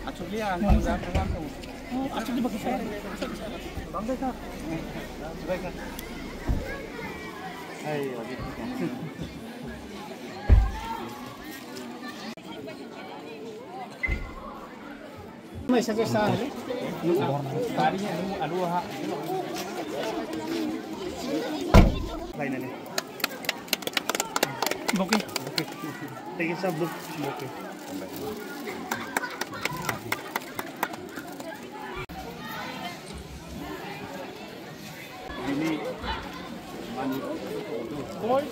Actually, ang gagawin ko. Actually, mag-isa. Bangga ka. Sabay ka. Ay, wagi ka. May sagay sa tarinya aluha. Finally. Okay. Okay. Take it up. Okay. Ini money. Boy.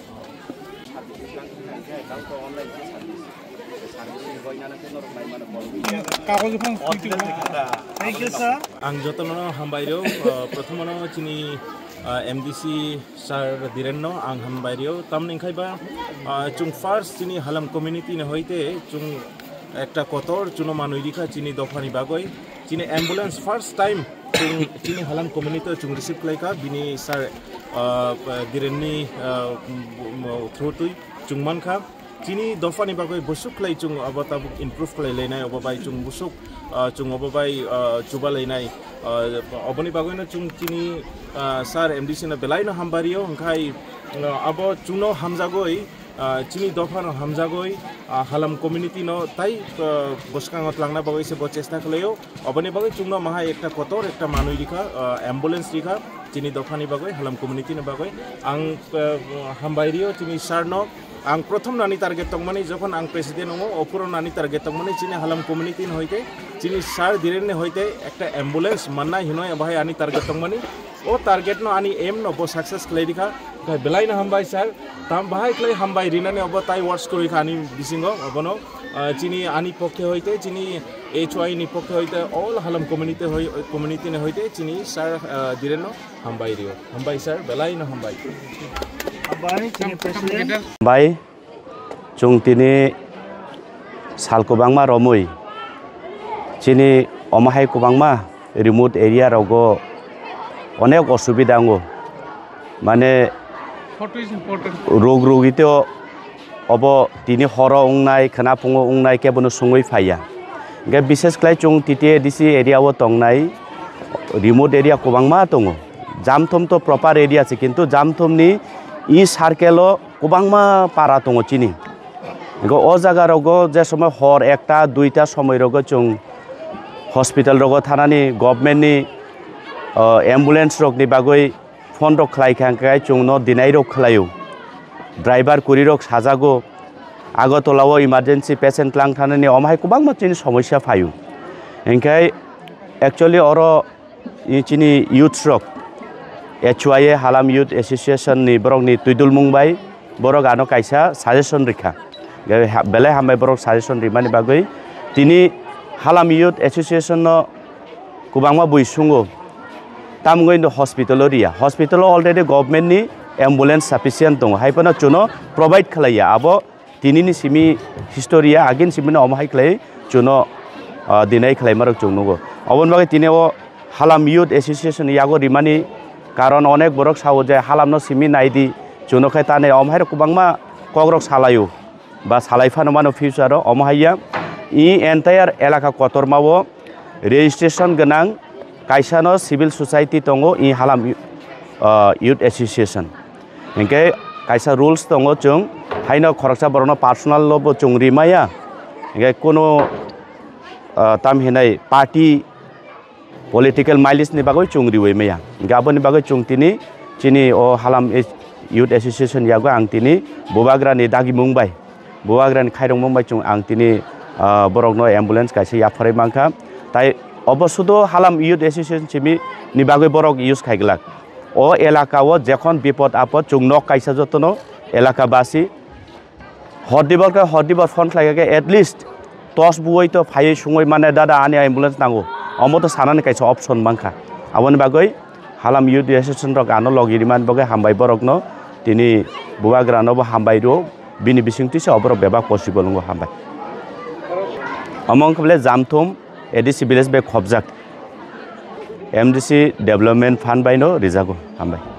Thank you, sir. Ang jotono hambairo prothomono chini MDC sir direnno ang hambairo tamning khaiba chung first chini halam community ne hoite chung ekta kotor chuno manuirika chini dofani bagoi chini ambulance first time chini halam community chung receive klaika bini sir direnni through tui chung mankha chini dofani bagoi busuk lai chung abata improve klai lenai obabai chung busuk chung obabai chuba lenai oboni bagoi na chung chini sir MDC na belai no hambario ngkai abo chungno hamjagoi chini dofano hamjagoi halam community no tai boskangot langna bagoi se bo chesta khlayo oboni bagoi chungno maha ekta kotor ekta manui rika ambulance rika chini dofani bagoi halam community no bagoi ang hambairio chini sir no ang prothom nani target tongmani jokhon ang president ongo opuro nani target tongmani chini halam community no hoite chini sir direnne hoite ekta ambulance manna hinoi bhai ani target tongmani o target no ani aim no bo success klai dikha kai belai na hambai sir tam bhai klai hambai rinane obo tai works kori khani bisingo obono chini ani pokke hoite chini HY ni pokke hoite all halam community ne hoite chini sir direnno hambai rio hambai sir belai na hambai Bai chung tini sal kubangma romui chini omahai kubangma remote area rogo onek osubida ngo mane rog rogito obo tini horo ungnai khana pungo ungnai kebono sungoi phaya ge bises klai chung titi dc area wo tongnai remote area kubangma tongo jamthom to proper area che kintu jamthom ni ই সার্কেলও কোবাংমা পারা দङ চিনি ও জায়গা রগো যে সময় হর একটা দুইটা সময় রগো চুং hospital রগো থানানি গভর্নমেন্টনি ambulance রগনি বাগৈ phone rock Khaikhai চুং ন দিনাই রক খালায়ো ড্রাইভার কুরি রক সাজাগো আগতলাও ইমার্জেন্সি পেশেন্ট লাং থানানি অমাহাই কোবাংমা চিনি সমস্যা ফায়ো এনখাই একচুয়ালি অর চিনি youth rock HY Halam Youth Association ni borok ni tuidul mungbai borok ano kaisa suggestion rikha belai hambai borok suggestion rimani bagoi tini Halam Youth Association no kubangma buisungo tamgoi no hospital ria hospital already government ni ambulance sufficient dong haipana chuno provide khlaiya abo tini ni simi historia agin simino omhai khlai chuno dinai khlai marok chungnugo obon bagai tini o Halam Youth Association yago rimani কারণ অনেক বরক সাও যে হালামনো সিমি নাইদি জুনখাই তানে অমহাইর কুবাংমা কগ্রক সালায়ু বা সালাইফানো মানো ফিউচারও অমহাইয়া ই entire এলাকা কতরমাও registration গোনাং কাইসানো civil society দङ ই Halam youth association এনকে কাইসা rules দङ जों হাইনো খরকসা বরনো পার্সোনাল লব जों রিমায়া এনকে কোনো তাম হেনাই party political mileage ni bagoi chung riwe meya gabon ni bagoi chung tini chini o halam youth association yago ang tini bobagra ni dagi mungbai bobagra ni khairong mungbai chung ang tini borok no ambulance kaise ya pharai mangkha tai obosudo halam youth association chimi ni bagoi borok use khaiglak o elaka o jekhon bipod apod chung nok kaisa jotono elaka basi hordibor phone khlaige at least tos buoi to phai sungoi mane dada ani ambulance nango অমতো সানানি কাইছে option মাংখা আবনি বাগৈ হালাম youth association rock আনো লগিরিমান বগে হামবাই বরকন তিনি বুবাগ্রানো হামবাইরো বিনি বিসিংতিছে অবর বেবা possible ng হামবাই অমংকবলে Jamthum ADC village বে খবজাক এমডিসি ডেভেলপমেন্ট ফান্ড বাইনো রিজাগো হামবাই